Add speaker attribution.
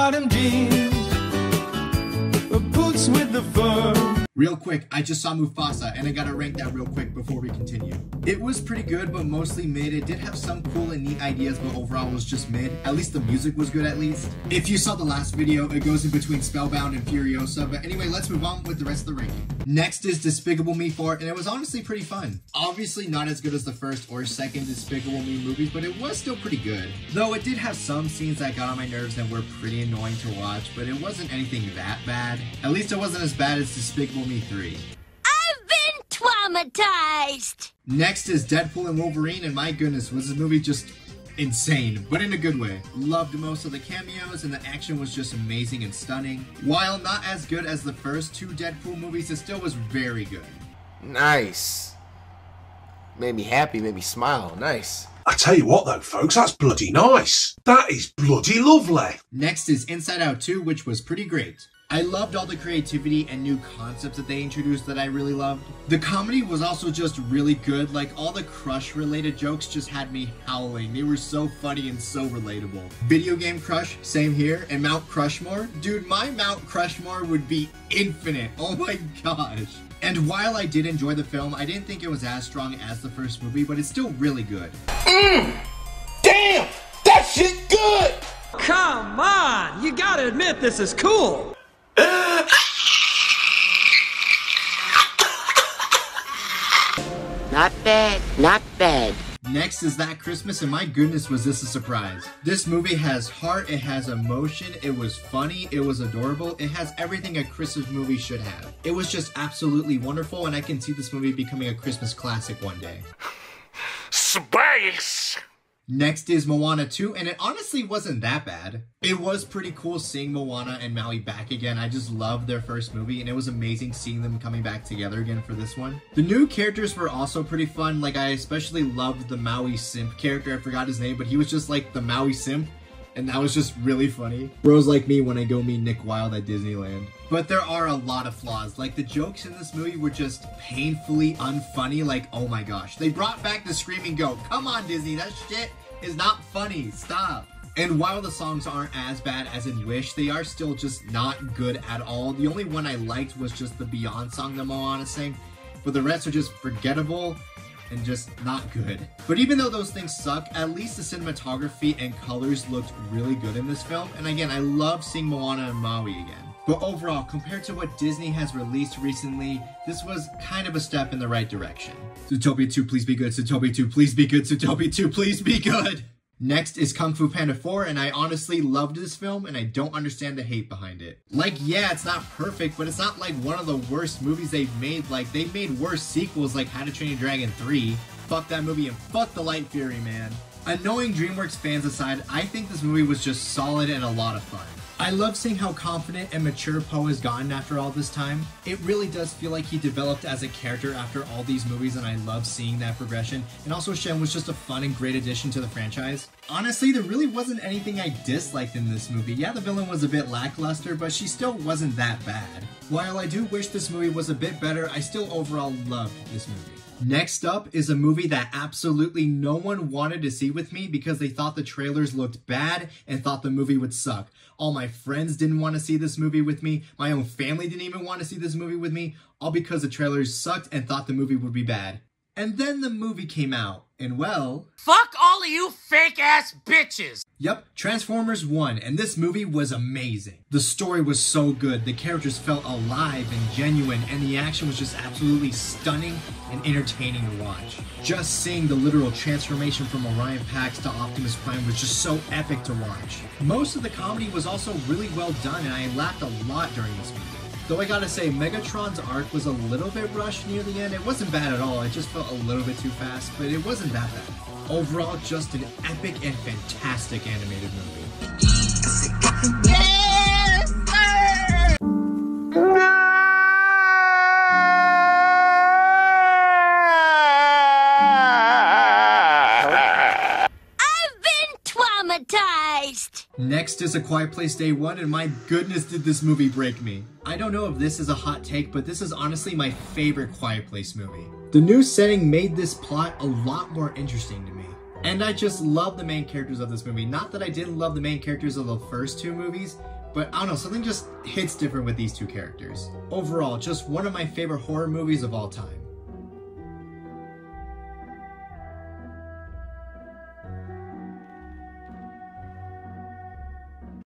Speaker 1: bell-bottom jeans, boots with the fur.
Speaker 2: Real quick, I just saw Mufasa and I gotta rank that real quick before we continue. It was pretty good, but mostly mid. It did have some cool and neat ideas, but overall was just mid. At least the music was good at least. If you saw the last video, it goes in between Spellbound and Furiosa, but anyway, let's move on with the rest of the ranking. Next is Despicable Me 4, and it was honestly pretty fun. Obviously not as good as the first or second Despicable Me movies, but it was still pretty good. Though it did have some scenes that got on my nerves and were pretty annoying to watch, but it wasn't anything that bad. At least it wasn't as bad as Despicable Me 3.
Speaker 3: I've been traumatized.
Speaker 2: Next is Deadpool and Wolverine, and my goodness, was this movie just insane, but in a good way. Loved most of the cameos, and the action was just amazing and stunning. While not as good as the first two Deadpool movies, it still was very good.
Speaker 4: Nice. Made me happy, made me smile. Nice.
Speaker 5: I tell you what though, folks, that's bloody nice. That is bloody lovely.
Speaker 2: Next is Inside Out 2, which was pretty great. I loved all the creativity and new concepts that they introduced that I really loved. The comedy was also just really good. Like, all the Crush related jokes just had me howling. They were so funny and so relatable. Video game Crush, same here. And Mount Crushmore, dude, my Mount Crushmore would be infinite. Oh my gosh. And while I did enjoy the film, I didn't think it was as strong as the first movie, but it's still really good.
Speaker 4: Damn! That shit good!
Speaker 1: Come on, you gotta admit this is cool.
Speaker 3: Not bad, not bad.
Speaker 2: Next is That Christmas, and my goodness was this a surprise. This movie has heart, it has emotion, it was funny, it was adorable, it has everything a Christmas movie should have. It was just absolutely wonderful, and I can see this movie becoming a Christmas classic one day.
Speaker 4: Space!
Speaker 2: Next is Moana 2, and it honestly wasn't that bad. It was pretty cool seeing Moana and Maui back again. I just loved their first movie, and it was amazing seeing them coming back together again for this one. The new characters were also pretty fun. Like, I especially loved the Maui simp character. I forgot his name, but he was just like the Maui simp, and that was just really funny. Bros like me when I go meet Nick Wilde at Disneyland. But there are a lot of flaws. Like, the jokes in this movie were just painfully unfunny. Like, oh my gosh. They brought back the screaming goat. Come on, Disney, that shit is not funny. Stop. And while the songs aren't as bad as in Wish, they are still just not good at all. The only one I liked was just the Beyond song that Moana sang, but the rest are just forgettable and just not good. But even though those things suck, at least the cinematography and colors looked really good in this film. And again, I love seeing Moana and Maui again. But overall, compared to what Disney has released recently, this was kind of a step in the right direction. Zootopia 2, please be good. Zootopia 2, please be good. Zootopia 2, please be good. Next is Kung Fu Panda 4, and I honestly loved this film, and I don't understand the hate behind it. Like, yeah, it's not perfect, but it's not like one of the worst movies they've made. Like, they've made worse sequels like How to Train Your Dragon 3. Fuck that movie and fuck the Light Fury, man. Annoying DreamWorks fans aside, I think this movie was just solid and a lot of fun. I love seeing how confident and mature Poe has gotten after all this time. It really does feel like he developed as a character after all these movies, and I love seeing that progression. And also, Shen was just a fun and great addition to the franchise. Honestly, there really wasn't anything I disliked in this movie. Yeah, the villain was a bit lackluster, but she still wasn't that bad. While I do wish this movie was a bit better, I still overall loved this movie. Next up is a movie that absolutely no one wanted to see with me because they thought the trailers looked bad and thought the movie would suck. All my friends didn't want to see this movie with me. My own family didn't even want to see this movie with me, all because the trailers sucked and thought the movie would be bad. And then the movie came out, and well...
Speaker 6: Fuck all of you fake-ass bitches!
Speaker 2: Yep, Transformers 1, and this movie was amazing. The story was so good, the characters felt alive and genuine, and the action was just absolutely stunning and entertaining to watch. Just seeing the literal transformation from Orion Pax to Optimus Prime was just so epic to watch. Most of the comedy was also really well done, and I laughed a lot during this movie. Though I gotta say, Megatron's arc was a little bit rushed near the end. It wasn't bad at all, it just felt a little bit too fast, but it wasn't that bad. Overall, just an epic and fantastic animated movie.
Speaker 3: Yes, sir! I've been traumatized!
Speaker 2: Next is A Quiet Place Day 1, and my goodness did this movie break me. I don't know if this is a hot take, but this is honestly my favorite Quiet Place movie. The new setting made this plot a lot more interesting to me. And I just love the main characters of this movie. Not that I didn't love the main characters of the first two movies, but I don't know, something just hits different with these two characters. Overall, just one of my favorite horror movies of all time.